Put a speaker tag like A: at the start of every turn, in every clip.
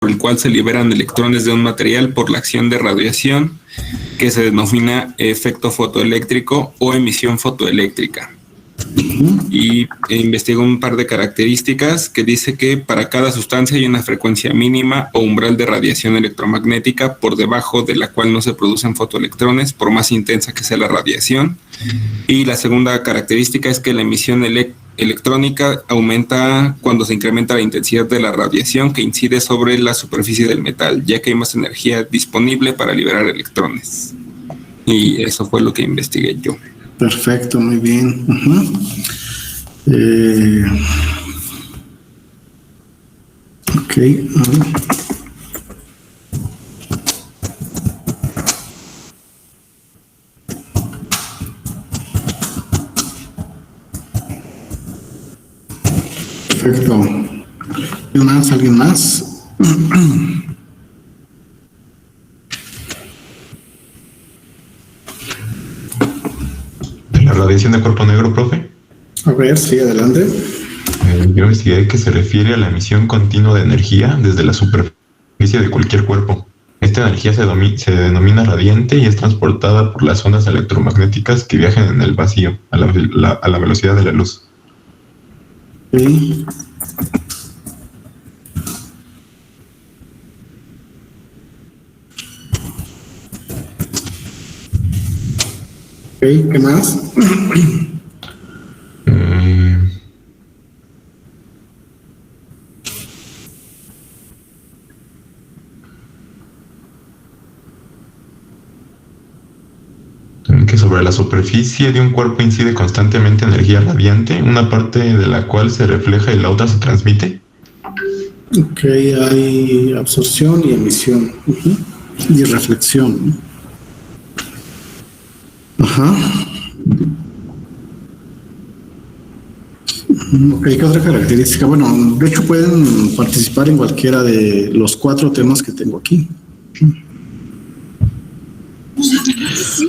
A: por el cual se liberan electrones de un material por la acción de radiación que se denomina efecto fotoeléctrico o emisión fotoeléctrica. Y investigó un par de características que dice que para cada sustancia hay una frecuencia mínima o umbral de radiación electromagnética por debajo de la cual no se producen fotoelectrones por más intensa que sea la radiación. Y la segunda característica es que la emisión electrónica aumenta cuando se incrementa la intensidad de la radiación que incide sobre la superficie del metal, ya que hay más energía disponible para liberar electrones. Y eso fue lo que investigué yo.
B: Perfecto, muy bien. Ok. Perfecto. ¿Alguien más?
C: La radiación de cuerpo negro, profe.
B: A ver, sí, adelante.
C: Yo investigué que se refiere a la emisión continua de energía desde la superficie de cualquier cuerpo. Esta energía se denomina radiante y es transportada por las ondas electromagnéticas que viajan en el vacío a la velocidad de la luz.
B: Sí. ¿Qué más?
C: Que sobre la superficie de un cuerpo incide constantemente energía radiante, una parte de la cual se refleja y la otra se transmite.
B: Ok, hay absorción y emisión. Y reflexión. Ajá. Ok, ¿qué otra característica? Bueno, de hecho pueden participar en cualquiera de los 4 temas que tengo aquí.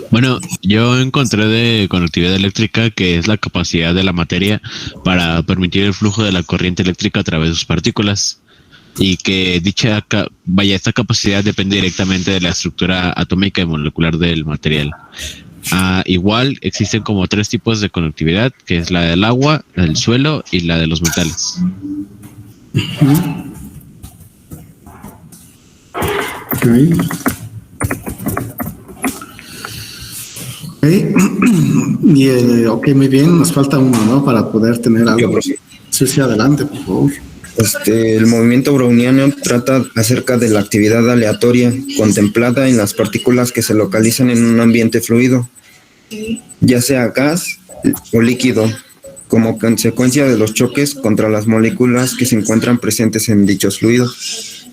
D: Bueno, yo encontré de conductividad eléctrica que es la capacidad de la materia para permitir el flujo de la corriente eléctrica a través de sus partículas y que esta capacidad depende directamente de la estructura atómica y molecular del material. Igual existen como 3 tipos de conductividad, que es la del agua, la del suelo y la de los metales.
B: Okay. Ok, muy bien, nos falta uno, ¿no? Para poder tener algo. Sí, adelante, por favor.
E: El movimiento browniano trata acerca de la actividad aleatoria contemplada en las partículas que se localizan en un ambiente fluido, ya sea gas o líquido, como consecuencia de los choques contra las moléculas que se encuentran presentes en dichos fluidos.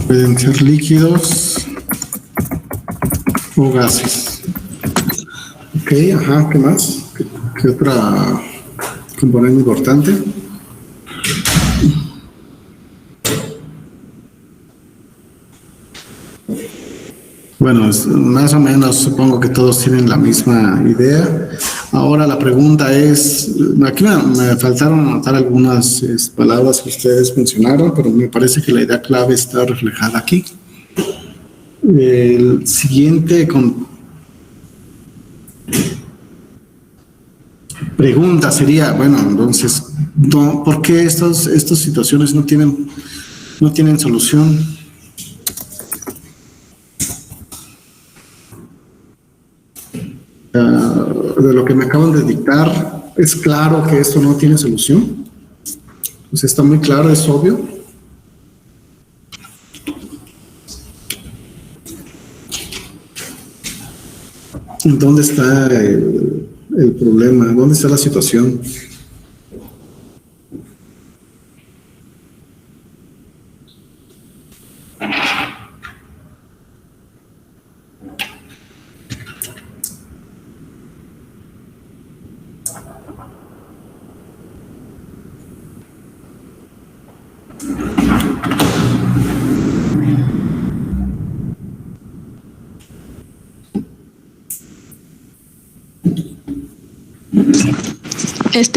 B: Pueden ser líquidos o gases. Ok, ajá, ¿qué más? ¿Qué otra componente importante? Bueno, más o menos supongo que todos tienen la misma idea. Ahora la pregunta es, aquí me faltaron anotar algunas palabras que ustedes mencionaron, pero me parece que la idea clave está reflejada aquí. El siguiente pregunta sería, bueno, entonces, ¿por qué estas situaciones no tienen solución? De lo que me acaban de dictar, ¿es claro que esto no tiene solución? Pues está muy claro, es obvio. ¿Dónde está el problema? ¿Dónde está la situación?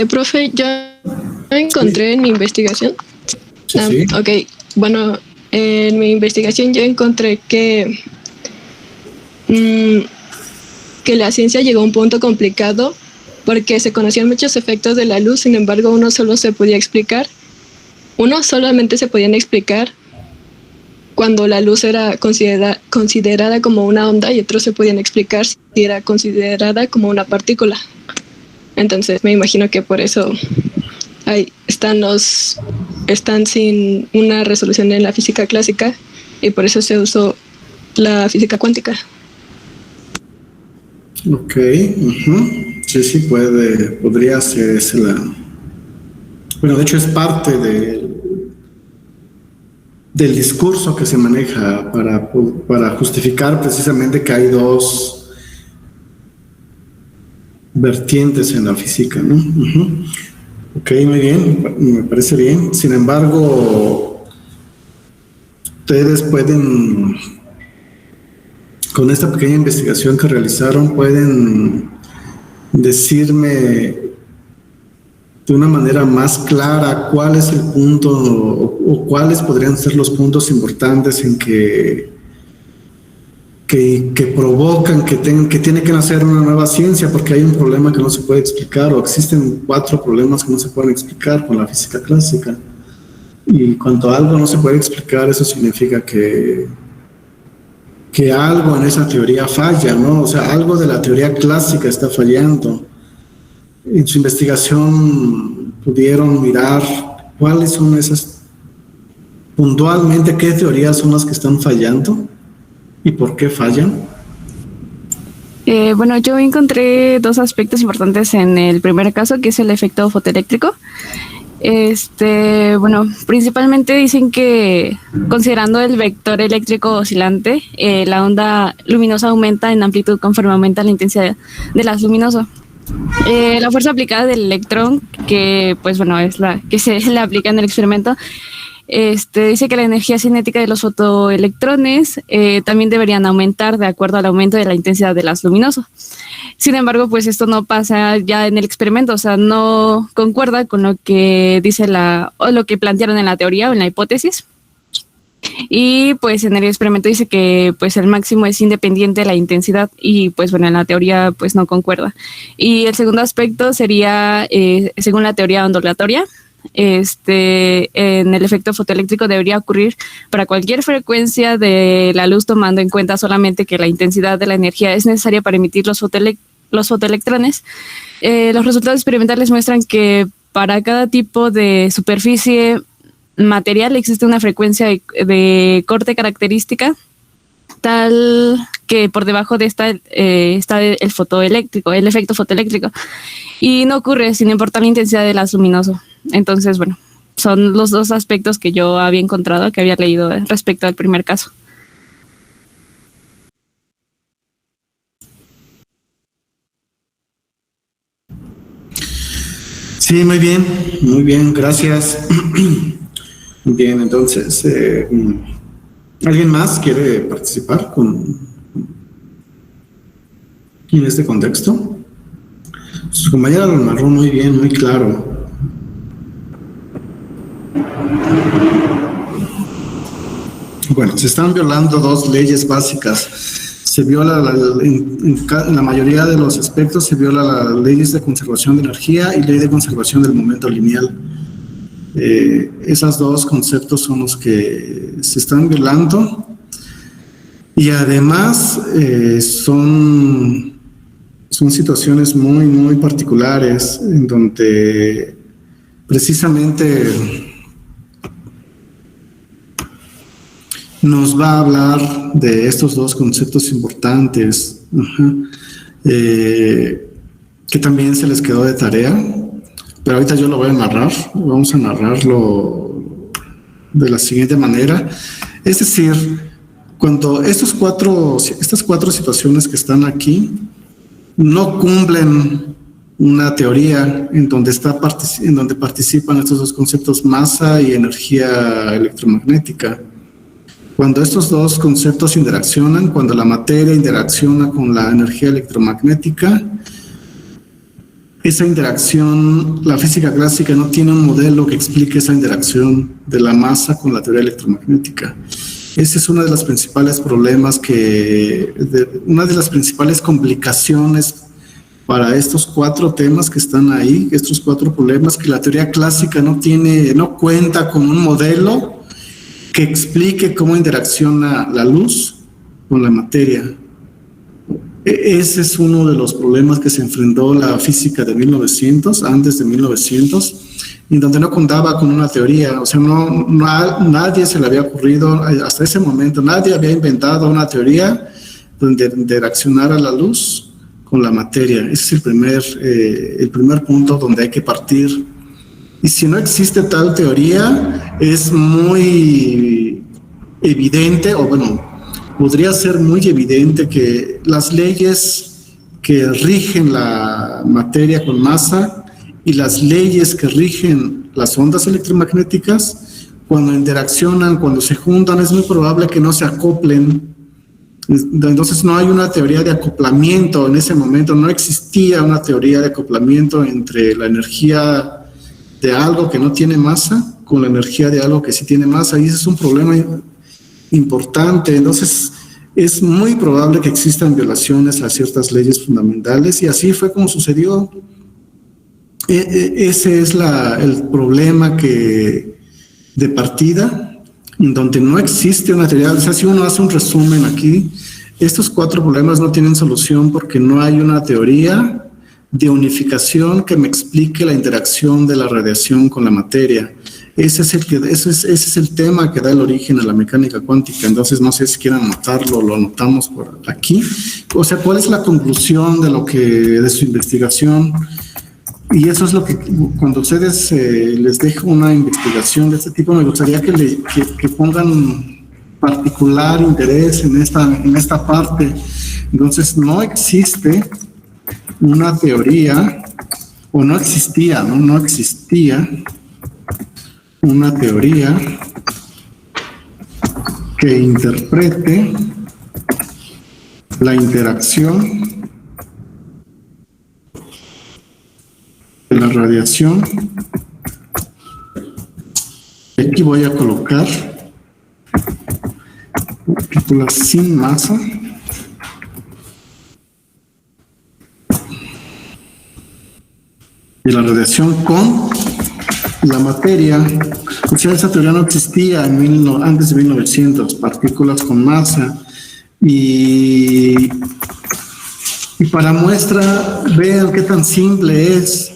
F: Profe, yo encontré en mi investigación.
B: Sí.
F: Ok, bueno, en mi investigación yo encontré que la ciencia llegó a un punto complicado porque se conocían muchos efectos de la luz, sin embargo, uno solamente se podían explicar cuando la luz era considerada como una onda y otros se podían explicar si era considerada como una partícula. Entonces me imagino que por eso están sin una resolución en la física clásica y por eso se usó la física cuántica.
B: Ok, sí, podría ser esa Bueno, de hecho es parte del discurso que se maneja para justificar precisamente que hay dos vertientes en la física, ¿no? Ok, muy bien, me parece bien. Sin embargo, ustedes pueden, con esta pequeña investigación que realizaron, pueden decirme de una manera más clara cuál es el punto o cuáles podrían ser los puntos importantes en que provocan que tiene que nacer una nueva ciencia, porque hay un problema que no se puede explicar, o existen 4 problemas que no se pueden explicar con la física clásica. Y cuando algo no se puede explicar, eso significa que algo en esa teoría falla, ¿no? O sea, algo de la teoría clásica está fallando. En su investigación pudieron mirar cuáles son esas, puntualmente, qué teorías son las que están fallando y por qué fallan.
G: Bueno, yo encontré 2 aspectos importantes en el primer caso, que es el efecto fotoeléctrico. Bueno, principalmente dicen que considerando el vector eléctrico oscilante, la onda luminosa aumenta en amplitud conforme aumenta la intensidad del haz luminoso. La fuerza aplicada del electrón, que pues bueno, es la que se le aplica en el experimento, dice que la energía cinética de los fotoelectrones también deberían aumentar de acuerdo al aumento de la intensidad del haz luminoso. Sin embargo, pues esto no pasa ya en el experimento, o sea, no concuerda con lo que dice o lo que plantearon en la teoría o en la hipótesis. Y pues en el experimento dice que pues el máximo es independiente de la intensidad y pues bueno, en la teoría pues no concuerda. Y el segundo aspecto sería, según la teoría ondulatoria, en el efecto fotoeléctrico debería ocurrir para cualquier frecuencia de la luz, tomando en cuenta solamente que la intensidad de la energía es necesaria para emitir los fotoelectrones. Los resultados experimentales muestran que para cada tipo de superficie material existe una frecuencia de corte característica tal que por debajo de esta está el efecto fotoeléctrico, y no ocurre sin importar la intensidad del haz luminoso. Entonces, bueno, son los 2 aspectos que yo había encontrado, que había leído respecto al primer caso.
B: Sí, muy bien, gracias. Bien, entonces, ¿alguien más quiere participar en este contexto? Su compañera lo narró muy bien, muy claro. Bueno, se están violando 2 leyes básicas. Se viola en la mayoría de los aspectos, se viola las leyes de conservación de energía y ley de conservación del momento lineal. Esos 2 conceptos son los que se están violando, y además son situaciones muy, muy particulares en donde precisamente nos va a hablar de estos 2 conceptos importantes, que también se les quedó de tarea, pero ahorita yo lo voy a narrar. Vamos a narrarlo de la siguiente manera. Es decir, cuando estas 4 situaciones que están aquí no cumplen una teoría en donde participan estos 2 conceptos, masa y energía electromagnética. Cuando estos 2 conceptos interaccionan, cuando la materia interacciona con la energía electromagnética, esa interacción, la física clásica no tiene un modelo que explique esa interacción de la masa con la teoría electromagnética. Ese es uno de los principales problemas una de las principales complicaciones para estos 4 temas que están ahí, estos 4 problemas, que la teoría clásica no cuenta con un modelo que explique cómo interacciona la luz con la materia. Ese es uno de los problemas que se enfrentó la física de 1900, antes de 1900, en donde no contaba con una teoría. O sea, nadie se le había ocurrido, hasta ese momento, nadie había inventado una teoría donde interaccionara la luz con la materia. Ese es el primer punto donde hay que partir. Y si no existe tal teoría, es muy evidente, o bueno, podría ser muy evidente que las leyes que rigen la materia con masa y las leyes que rigen las ondas electromagnéticas, cuando interaccionan, cuando se juntan, es muy probable que no se acoplen. Entonces no hay una teoría de acoplamiento. En ese momento no existía una teoría de acoplamiento entre la energía de algo que no tiene masa con la energía de algo que sí tiene masa, y ese es un problema importante. Entonces es muy probable que existan violaciones a ciertas leyes fundamentales, y así fue como sucedió. Ese es el problema de partida, en donde no existe una teoría. O sea, si uno hace un resumen aquí, estos 4 problemas no tienen solución porque no hay una teoría de unificación que me explique la interacción de la radiación con la materia. Ese es el tema que da el origen a la mecánica cuántica. Entonces, no sé si quieren anotarlo, lo anotamos por aquí. O sea, ¿cuál es la conclusión de su investigación? Y eso es lo que, cuando ustedes les dejo una investigación de este tipo, me gustaría que pongan particular interés en esta parte. Entonces, no existe una teoría, o no existía una teoría que interprete la interacción de la radiación. Aquí voy a colocar partículas sin masa y la radiación con la materia. O sea, esa teoría no existía antes de 1900, partículas con masa. Y para muestra, vean qué tan simple es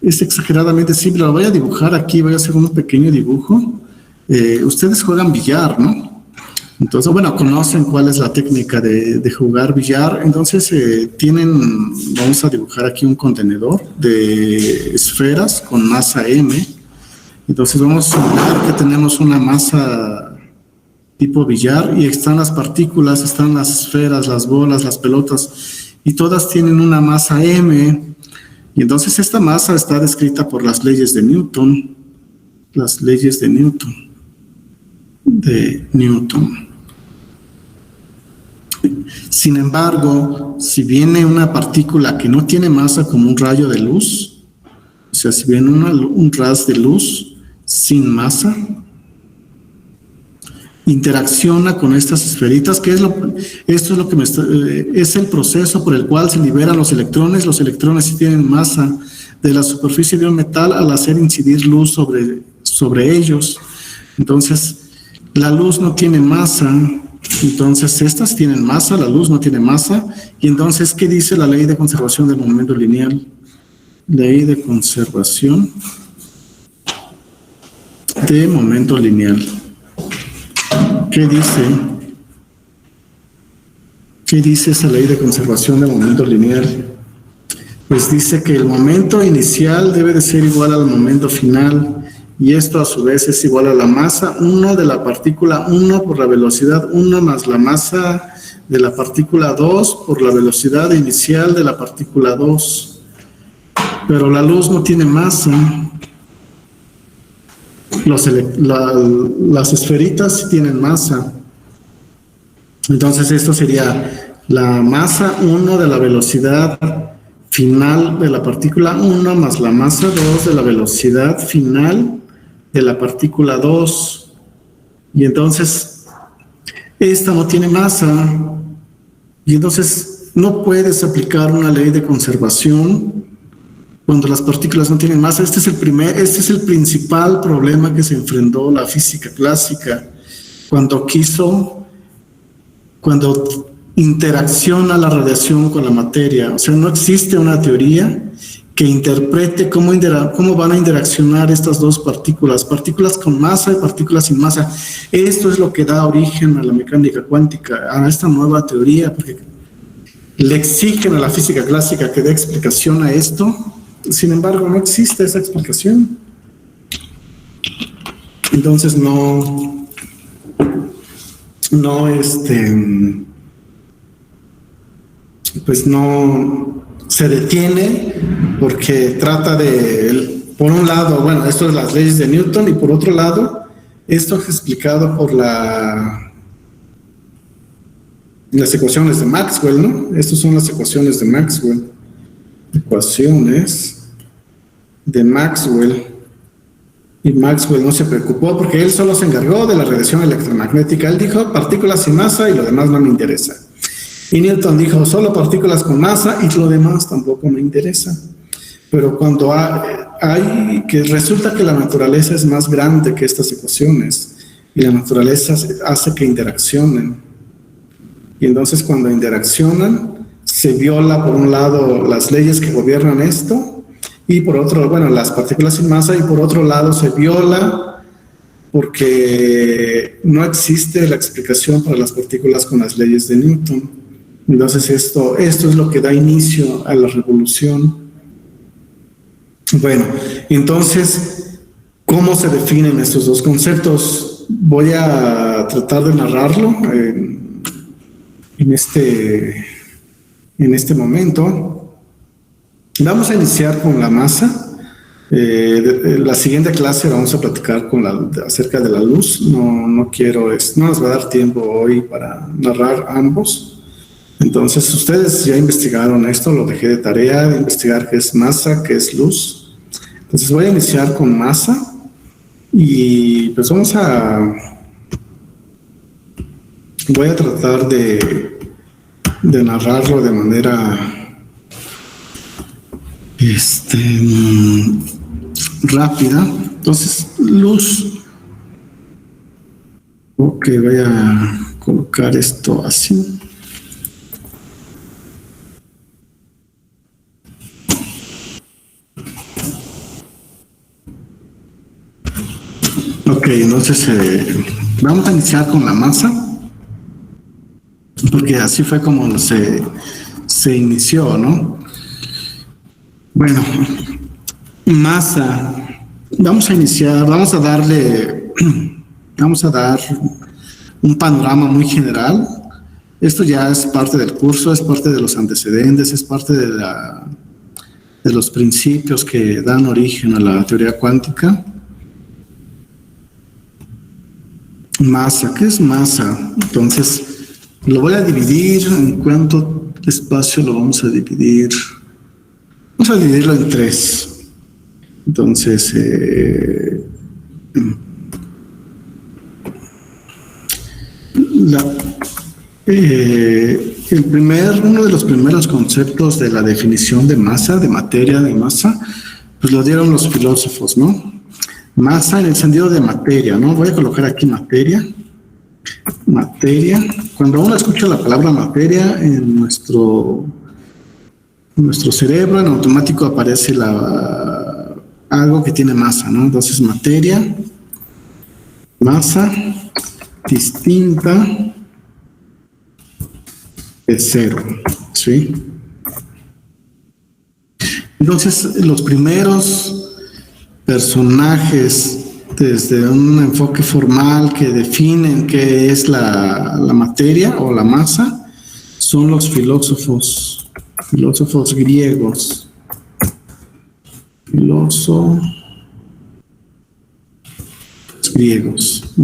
B: exageradamente simple. Lo voy a dibujar aquí, voy a hacer un pequeño dibujo. Ustedes juegan billar, ¿no? Entonces, bueno, conocen cuál es la técnica de jugar billar. Entonces, vamos a dibujar aquí un contenedor de esferas con masa M. Entonces, vamos a suponer que tenemos una masa tipo billar y están las partículas, están las esferas, las bolas, las pelotas, y todas tienen una masa M. Y entonces esta masa está descrita por las leyes de Newton. Las leyes de Newton. Sin embargo, si viene una partícula que no tiene masa como un rayo de luz, o sea, si viene un ras de luz sin masa, interacciona con estas esferitas, esto es lo que es el proceso por el cual se liberan los electrones. Los electrones sí tienen masa de la superficie de un metal al hacer incidir luz sobre ellos. Entonces, la luz no tiene masa. Entonces, estas tienen masa, la luz no tiene masa. Y entonces, ¿qué dice la ley de conservación del momento lineal? Ley de conservación de momento lineal. ¿Qué dice? ¿Qué dice esa ley de conservación de momento lineal? Pues dice que el momento inicial debe de ser igual al momento final, y esto a su vez es igual a la masa 1 de la partícula 1 por la velocidad 1 más la masa de la partícula 2 por la velocidad inicial de la partícula 2. Pero la luz no tiene masa. Las esferitas sí tienen masa. Entonces esto sería la masa 1 de la velocidad final de la partícula 1 más la masa 2 de la velocidad final de la partícula 2. Y entonces, esta no tiene masa. Y entonces no puedes aplicar una ley de conservación cuando las partículas no tienen masa. Este es el principal problema que se enfrentó la física clásica cuando interacciona la radiación con la materia. O sea, no existe una teoría que interprete cómo van a interaccionar estas dos partículas con masa y partículas sin masa. Esto es lo que da origen a la mecánica cuántica, a esta nueva teoría, porque le exigen a la física clásica que dé explicación a esto. Sin embargo, no existe esa explicación. Entonces pues no se detiene, porque trata por un lado, bueno, esto es las leyes de Newton, y por otro lado, esto es explicado por las ecuaciones de Maxwell, ¿no? Estas son las ecuaciones de Maxwell. Ecuaciones de Maxwell. Y Maxwell no se preocupó porque él solo se encargó de la radiación electromagnética. Él dijo partículas sin masa y lo demás no me interesa. Y Newton dijo solo partículas con masa y lo demás tampoco me interesa. Pero cuando resulta que la naturaleza es más grande que estas ecuaciones y la naturaleza hace que interaccionen. Y entonces cuando interaccionan se viola por un lado las leyes que gobiernan esto, y por otro, las partículas sin masa, y por otro lado se viola porque no existe la explicación para las partículas con las leyes de Newton. Entonces esto es lo que da inicio a la revolución. Bueno, entonces, ¿cómo se definen estos dos conceptos? Voy a tratar de narrarlo en este momento. Vamos a iniciar con la masa. La siguiente clase vamos a platicar acerca de la luz. No nos va a dar tiempo hoy para narrar ambos. Entonces, ustedes ya investigaron esto, lo dejé de tarea de investigar qué es masa, qué es luz. Entonces voy a iniciar con masa y pues voy a tratar de narrarlo de manera rápida. Entonces, luz. Ok, voy a colocar esto así. Ok, entonces vamos a iniciar con la masa, porque así fue como se inició, ¿no? Bueno, masa. Vamos a dar un panorama muy general. Esto ya es parte del curso, es parte de los antecedentes, es parte de los principios que dan origen a la teoría cuántica. Masa, ¿qué es masa? Entonces, lo voy a dividir. ¿En cuánto espacio lo vamos a dividir? Vamos a dividirlo en 3. Entonces, uno de los primeros conceptos de la definición de masa, de materia, de masa, pues lo dieron los filósofos, ¿no? Masa en el sentido de materia, ¿no? Voy a colocar aquí materia. Materia. Cuando uno escucha la palabra materia en nuestro cerebro, en automático aparece algo que tiene masa, ¿no? Entonces, materia, masa distinta de 0, ¿sí? Entonces, los primeros personajes desde un enfoque formal que definen qué es la materia o la masa son los filósofos griegos. Filósofos griegos.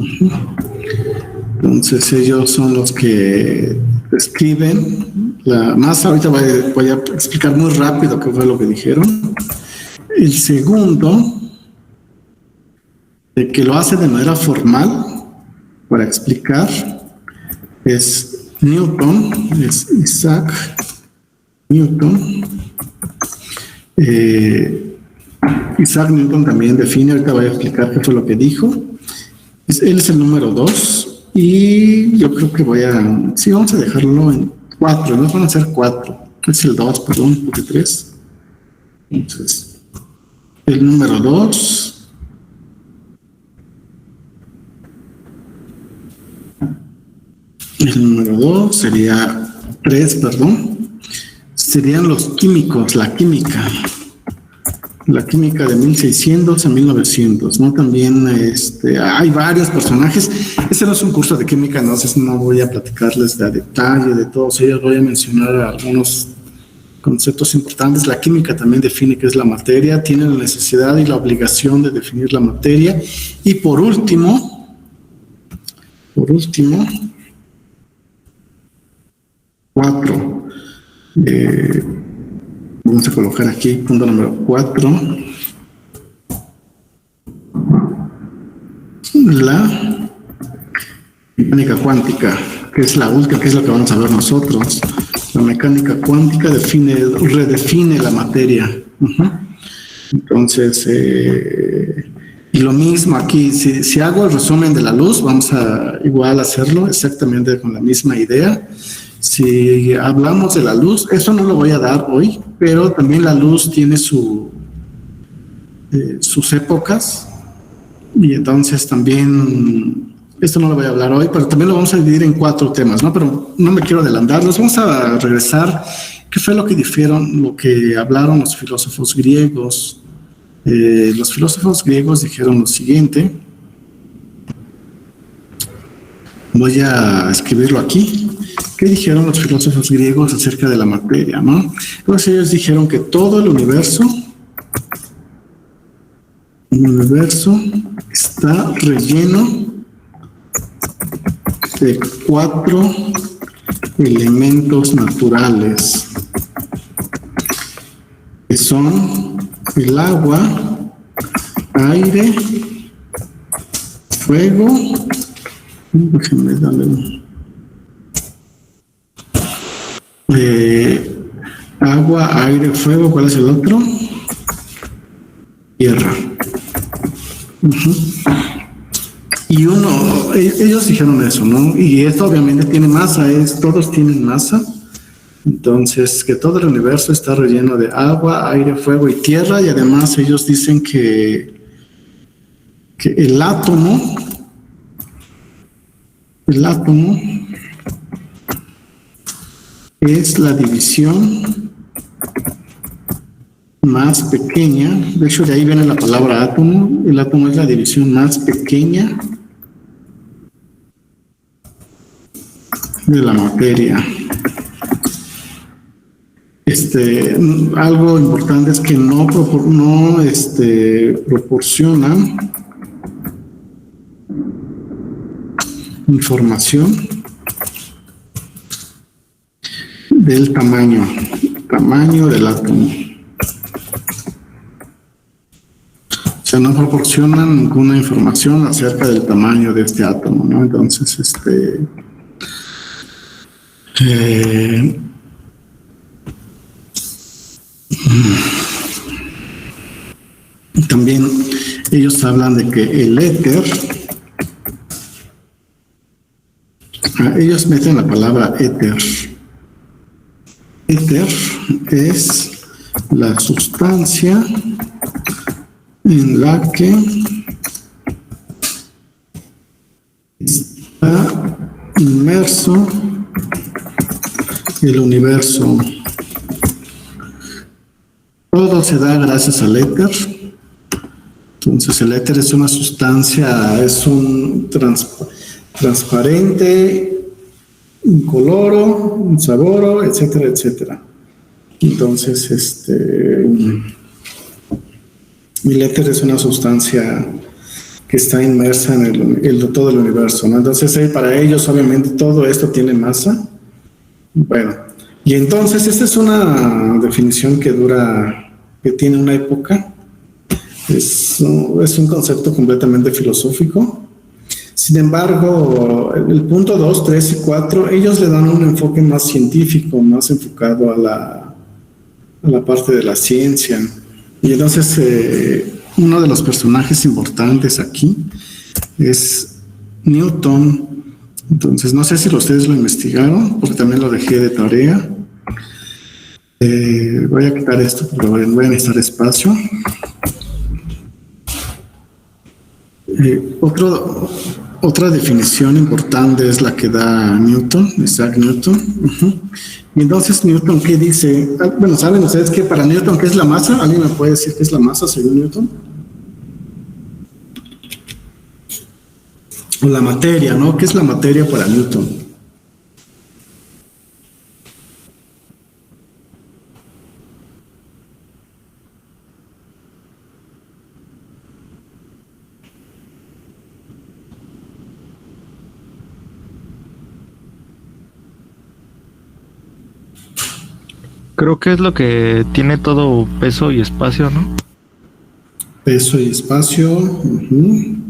B: Entonces ellos son los que describen la masa. Ahorita voy a explicar muy rápido qué fue lo que dijeron. El segundo, de que lo hace de manera formal para explicar, es Newton, es Isaac Newton. Isaac Newton también define, ahorita voy a explicar qué fue lo que dijo. Él es el número 2 y yo creo que vamos a dejarlo en 4, no van a ser 4, es el 2, perdón, porque 3. Entonces, el número 2. El número 2 sería 3, perdón. Serían los químicos, la química de 1600 a 1900, ¿no? También hay varios personajes. Este no es un curso de química, entonces no voy a platicarles de a detalle de todos ellos, voy a mencionar algunos conceptos importantes. La química también define qué es la materia, tiene la necesidad y la obligación de definir la materia. Y por último, cuatro. Vamos a colocar aquí punto número 4. La mecánica cuántica, que es la última, que es lo que vamos a ver nosotros. La mecánica cuántica redefine la materia. Entonces, y lo mismo aquí, si hago el resumen de la luz, vamos a igual hacerlo exactamente con la misma idea. Si hablamos de la luz, eso no lo voy a dar hoy, pero también la luz tiene sus épocas, y entonces también, esto no lo voy a hablar hoy, pero también lo vamos a dividir en 4 temas, ¿no? Pero no me quiero adelantar, nos vamos a regresar. ¿Qué fue lo que hablaron los filósofos griegos? Los filósofos griegos dijeron lo siguiente. Voy a escribirlo aquí. ¿Qué dijeron los filósofos griegos acerca de la materia, no? Entonces ellos dijeron que todo el universo está relleno de 4 elementos naturales, que son el agua, aire, fuego. Déjenme darle agua, aire, fuego. ¿Cuál es el otro? Tierra. Y ellos dijeron eso, ¿no? Y esto obviamente tiene masa, todos tienen masa. Entonces, que todo el universo está relleno de agua, aire, fuego y tierra. Y además ellos dicen que el átomo es la división más pequeña. De hecho, de ahí viene la palabra átomo. El átomo es la división más pequeña de la materia. Algo importante es que no proporcionan información del tamaño del átomo. O sea, no proporcionan ninguna información acerca del tamaño de este átomo, ¿no? Entonces, también ellos hablan de que el éter, ellos meten la palabra éter. Éter es la sustancia en la que está inmerso el universo. Todo se da gracias al éter. Entonces el éter es una sustancia, es un transparente, incoloro, insaboro, etcétera, etcétera. Entonces, el éter es una sustancia que está inmersa en todo el universo, ¿no? Entonces, para ellos, obviamente, todo esto tiene masa. Bueno, Y entonces, esta es una definición que tiene una época. Es un concepto completamente filosófico. Sin embargo, el punto 2, 3 y 4, ellos le dan un enfoque más científico, más enfocado a la parte de la ciencia. Y entonces, uno de los personajes importantes aquí es Newton. Entonces, no sé si ustedes lo investigaron, porque también lo dejé de tarea. Voy a quitar esto, pero voy a necesitar espacio. Otra definición importante es la que da Newton, Isaac Newton. Y entonces, Newton, ¿qué dice? Bueno, ¿saben ustedes que para Newton qué es la masa? ¿Alguien me puede decir qué es la masa según Newton? O la materia, ¿no? ¿Qué es la materia para Newton?
H: Creo que es lo que tiene todo peso y espacio, ¿no?
B: Peso y espacio.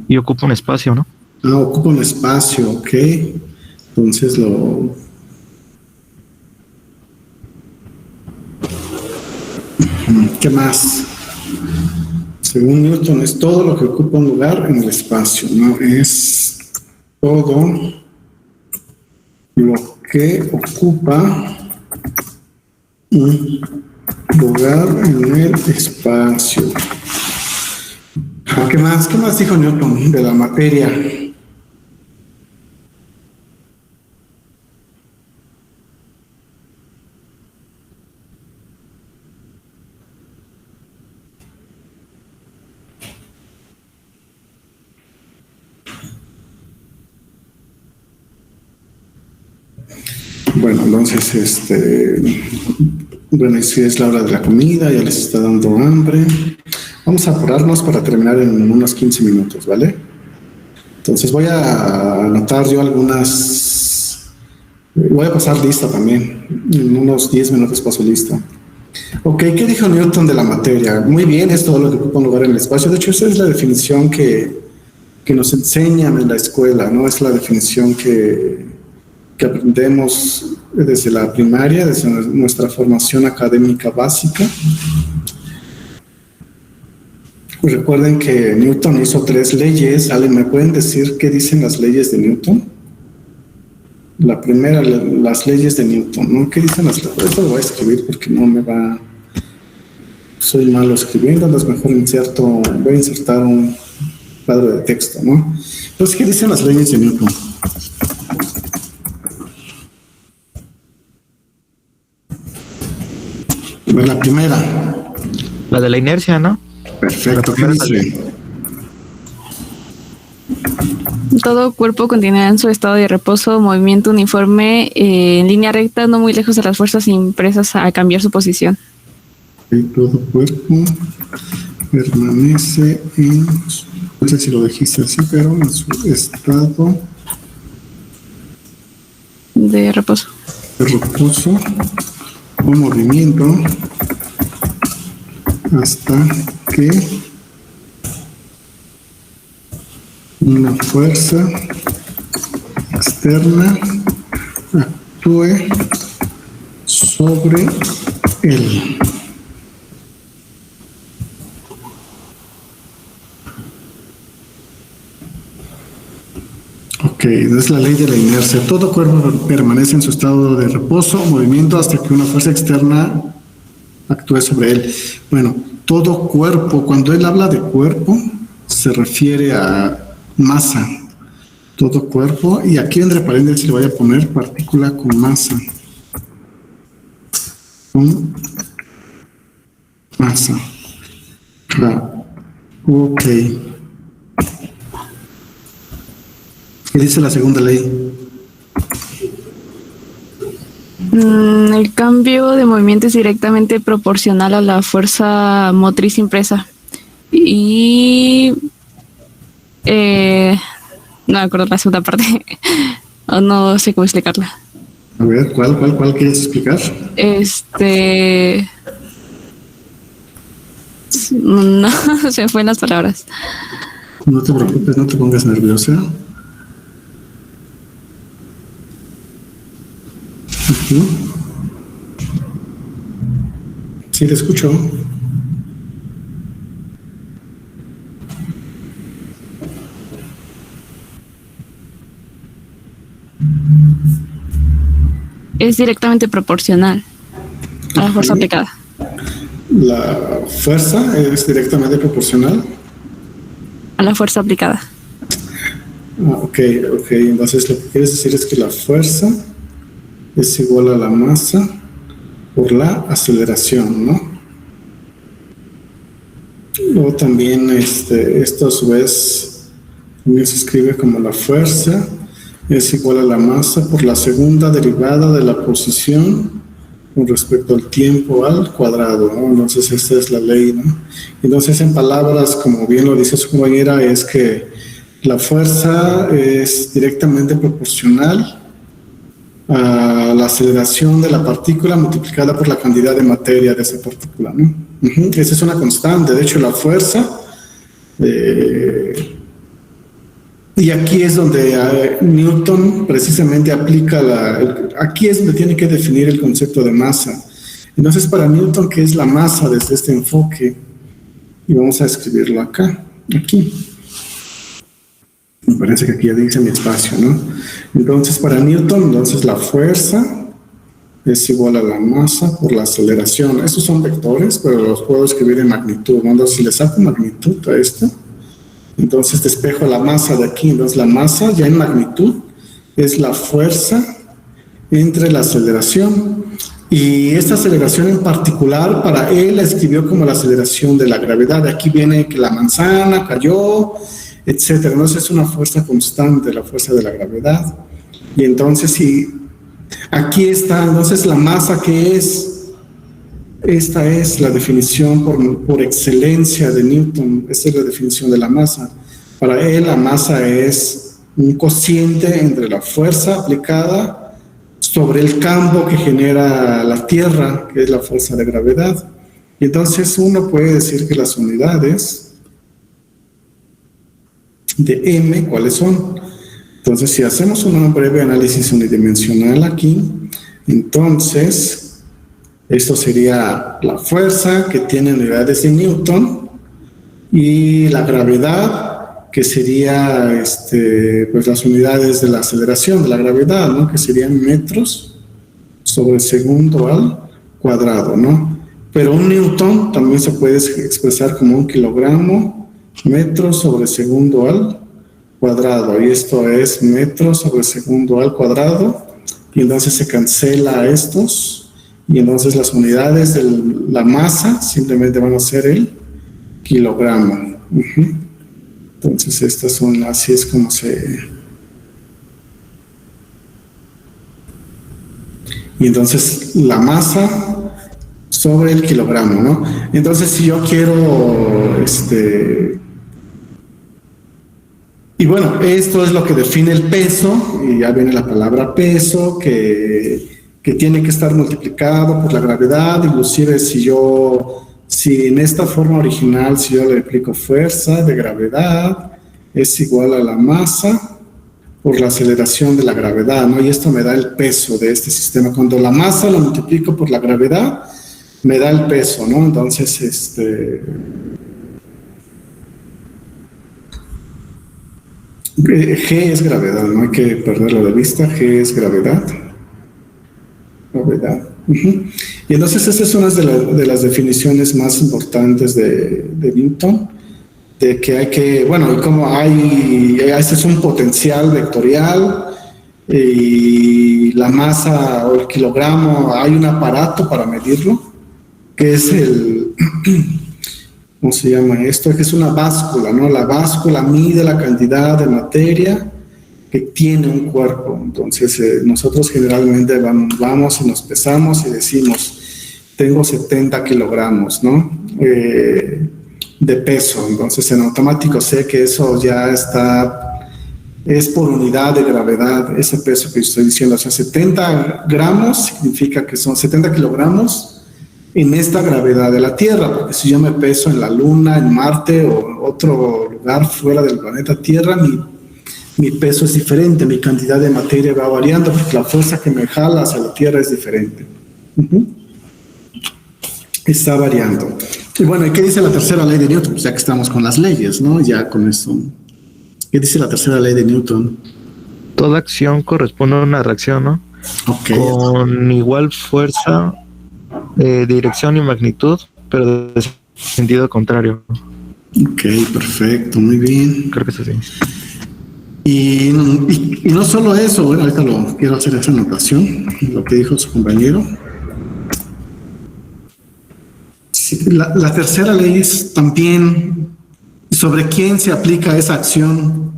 H: Y ocupa un espacio, ¿no?
B: Ocupa un espacio, ok. Entonces ¿qué más? Según Newton, es todo lo que ocupa un lugar en el espacio, ¿no? Es todo lo que ocupa un lugar en el espacio. ¿Qué más? ¿Qué más dijo Newton de la materia? Bueno, entonces, bueno, si es la hora de la comida, ya les está dando hambre. Vamos a apurarnos para terminar en unos 15 minutos, ¿vale? Entonces voy a anotar yo algunas, voy a pasar lista también, en unos 10 minutos paso lista. Ok, ¿qué dijo Newton de la materia? Muy bien, es todo lo que ocupa un lugar en el espacio. De hecho, esa es la definición que nos enseñan en la escuela, ¿no? Es la definición que aprendemos desde la primaria, desde nuestra formación académica básica. Recuerden que Newton hizo 3 leyes. ¿Alguien me pueden decir qué dicen las leyes de Newton? La primera, las leyes de Newton, ¿no? ¿Qué dicen las leyes? Esto lo voy a escribir porque no me va... Soy malo escribiendo, entonces mejor voy a insertar un cuadro de texto, ¿no? Entonces, ¿qué dicen las leyes de Newton? La primera.
H: La de la inercia, ¿no?
B: Perfecto, ¿qué dice?
G: Todo cuerpo continúa en su estado de reposo, movimiento uniforme, en línea recta, no muy lejos de las fuerzas impresas a cambiar su posición.
B: Todo cuerpo permanece en, no sé si lo dijiste así, pero en su estado
G: de reposo
B: o movimiento hasta que una fuerza externa actúe sobre él. Ok, es la ley de la inercia. Todo cuerpo permanece en su estado de reposo o movimiento hasta que una fuerza externa actúe sobre él. Bueno, todo cuerpo, cuando él habla de cuerpo, se refiere a masa. Todo cuerpo, y aquí entre paréntesis le voy a poner partícula con masa. Con masa. Ok. ¿Qué dice la segunda ley?
G: El cambio de movimiento es directamente proporcional a la fuerza motriz impresa. Y no me acuerdo la segunda parte. No sé cómo explicarla.
B: A ver, ¿cuál quieres explicar?
G: No, se me fueron las palabras.
B: No te preocupes, no te pongas nerviosa. Sí, te escucho.
G: Es directamente proporcional a la fuerza aplicada.
B: La fuerza es directamente proporcional
G: A la fuerza aplicada.
B: Ok. Entonces lo que quieres decir es que la fuerza es igual a la masa por la aceleración, ¿no? Luego también esto a su vez también se escribe como la fuerza es igual a la masa por la segunda derivada de la posición con respecto al tiempo al cuadrado, ¿no? Entonces esta es la ley, ¿no? Entonces en palabras, como bien lo dice su compañera, es que la fuerza es directamente proporcional a la aceleración de la partícula multiplicada por la cantidad de materia de esa partícula, ¿no? Esa es una constante. De hecho, la fuerza, y aquí es donde Newton precisamente aplica aquí es donde tiene que definir el concepto de masa. Entonces, para Newton, ¿qué es la masa desde este enfoque? Y vamos a escribirlo aquí. Me parece que aquí ya dice mi espacio, ¿no? Entonces, para Newton, la fuerza es igual a la masa por la aceleración. Estos son vectores, pero los puedo escribir en magnitud, ¿no? Entonces, si le saco magnitud a esto, entonces despejo la masa de aquí. Entonces, la masa ya en magnitud es la fuerza entre la aceleración. Y esta aceleración en particular, para él la escribió como la aceleración de la gravedad. De aquí viene que la manzana cayó, etcétera. Entonces es una fuerza constante, la fuerza de la gravedad. Y entonces, si aquí está, entonces la masa que es, esta es la definición por excelencia de Newton. Esta es la definición de la masa. Para él la masa es un cociente entre la fuerza aplicada sobre el campo que genera la Tierra, que es la fuerza de gravedad. Y entonces uno puede decir que las unidades de M, ¿cuáles son? Entonces, si hacemos un breve análisis unidimensional aquí, entonces, esto sería la fuerza, que tiene unidades de Newton, y la gravedad, que sería pues las unidades de la aceleración de la gravedad, ¿no? Que serían metros sobre segundo al cuadrado, ¿no? Pero un newton también se puede expresar como un kilogramo metros sobre segundo al cuadrado, y esto es metros sobre segundo al cuadrado, y entonces se cancela estos, y entonces las unidades de la masa simplemente van a ser el kilogramo. Entonces estas son, así es como se... Y entonces la masa sobre el kilogramo, ¿no? Entonces si yo quiero, y bueno, esto es lo que define el peso, y ya viene la palabra peso, que tiene que estar multiplicado por la gravedad. Inclusive si en esta forma original, si yo le aplico fuerza de gravedad, es igual a la masa por la aceleración de la gravedad, ¿no? Y esto me da el peso de este sistema. Cuando la masa lo multiplico por la gravedad, me da el peso, ¿no? Entonces, G es gravedad, no hay que perderlo de vista. G es gravedad. Y entonces esta es una de las definiciones más importantes de Newton, de que hay que, bueno, y como este es un potencial vectorial, y la masa o el kilogramo, hay un aparato para medirlo, que es ¿cómo se llama esto? Que es una báscula, ¿no? La báscula mide la cantidad de materia que tiene un cuerpo. Entonces nosotros generalmente vamos y nos pesamos y decimos, tengo 70 kilogramos, ¿no? De peso. Entonces en automático sé que eso ya está es por unidad de gravedad, ese peso que estoy diciendo. O sea, 70 gramos significa que son 70 kilogramos en esta gravedad de la Tierra, porque si yo me peso en la Luna, en Marte o otro lugar fuera del planeta Tierra, mi peso es diferente, mi cantidad de materia va variando, porque la fuerza que me jala hacia la Tierra es diferente. Está variando. Y bueno, ¿y qué dice la tercera ley de Newton? Pues ya que estamos con las leyes, ¿no? Ya con esto. ¿Qué dice la tercera ley de Newton?
H: Toda acción corresponde a una reacción, ¿no?
B: Ok.
H: Con igual fuerza, dirección y magnitud, pero de sentido contrario.
B: Ok, perfecto, muy bien.
H: Creo que es así.
B: Y no solo eso, bueno, ahorita quiero hacer esa anotación, lo que dijo su compañero. Sí, la tercera ley es también sobre quién se aplica esa acción.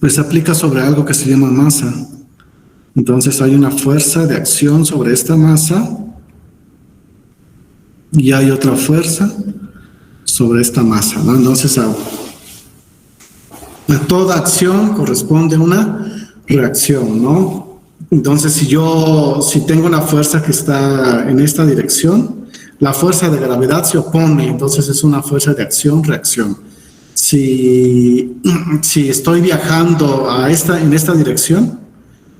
B: Pues se aplica sobre algo que se llama masa. Entonces hay una fuerza de acción sobre esta masa y hay otra fuerza sobre esta masa, ¿no? Entonces a toda acción corresponde una reacción, ¿no? Entonces si tengo una fuerza que está en esta dirección, la fuerza de gravedad se opone, entonces es una fuerza de acción-reacción. Si estoy viajando en esta dirección,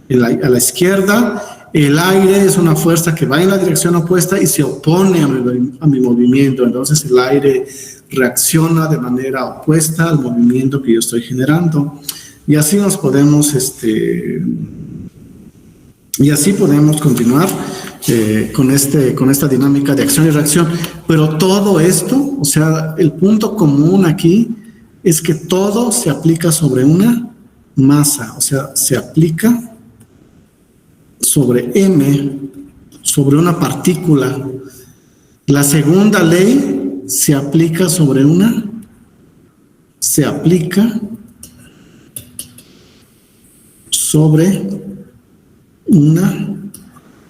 B: a la izquierda, el aire es una fuerza que va en la dirección opuesta y se opone a mi movimiento. Entonces el aire reacciona de manera opuesta al movimiento que yo estoy generando. Y así podemos continuar con esta dinámica de acción y reacción. Pero todo esto, o sea, el punto común aquí es que todo se aplica sobre una masa, o sea, se aplica sobre M, sobre una partícula. La segunda ley se aplica sobre una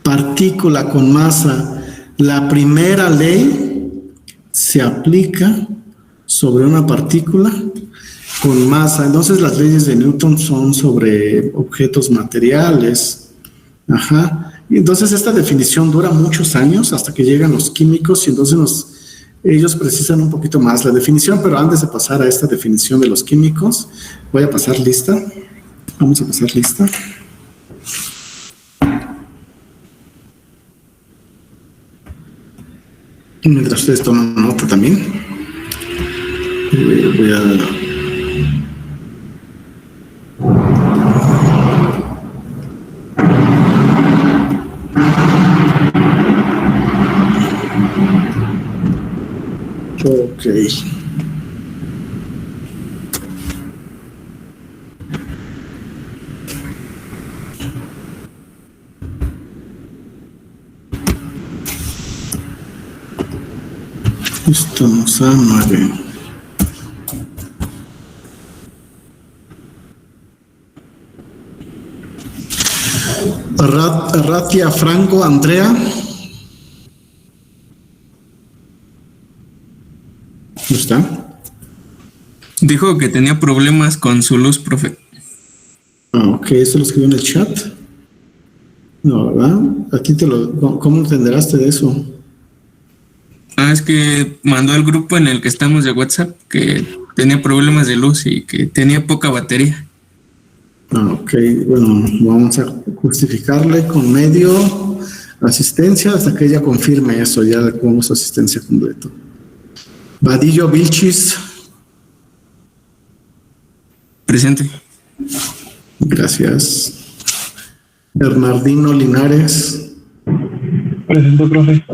B: partícula con masa. La primera ley se aplica sobre una partícula con masa. Entonces las leyes de Newton son sobre objetos materiales. Ajá. Y entonces esta definición dura muchos años hasta que llegan los químicos y entonces ellos precisan un poquito más la definición, pero antes de pasar a esta definición de los químicos, voy a pasar lista. Vamos a pasar lista. Mientras ustedes toman nota también, voy a... Ok. Estamos a 9. Ratia Franco Andrea. ¿Cómo está?
A: Dijo que tenía problemas con su luz, profe.
B: Ok, eso lo escribió en el chat. No, ¿verdad? ¿Cómo te enteraste de eso?
A: Es que mandó al grupo en el que estamos de WhatsApp que tenía problemas de luz y que tenía poca batería.
B: Ok, bueno, vamos a justificarle con medio asistencia hasta que ella confirme eso, ya le ponemos asistencia completo. Vadillo Vilchis.
A: Presente.
B: Gracias. Bernardino Linares.
I: Presente, profe.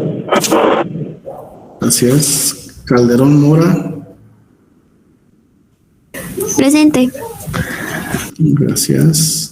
B: Gracias. Calderón Mora.
J: Presente.
B: Gracias.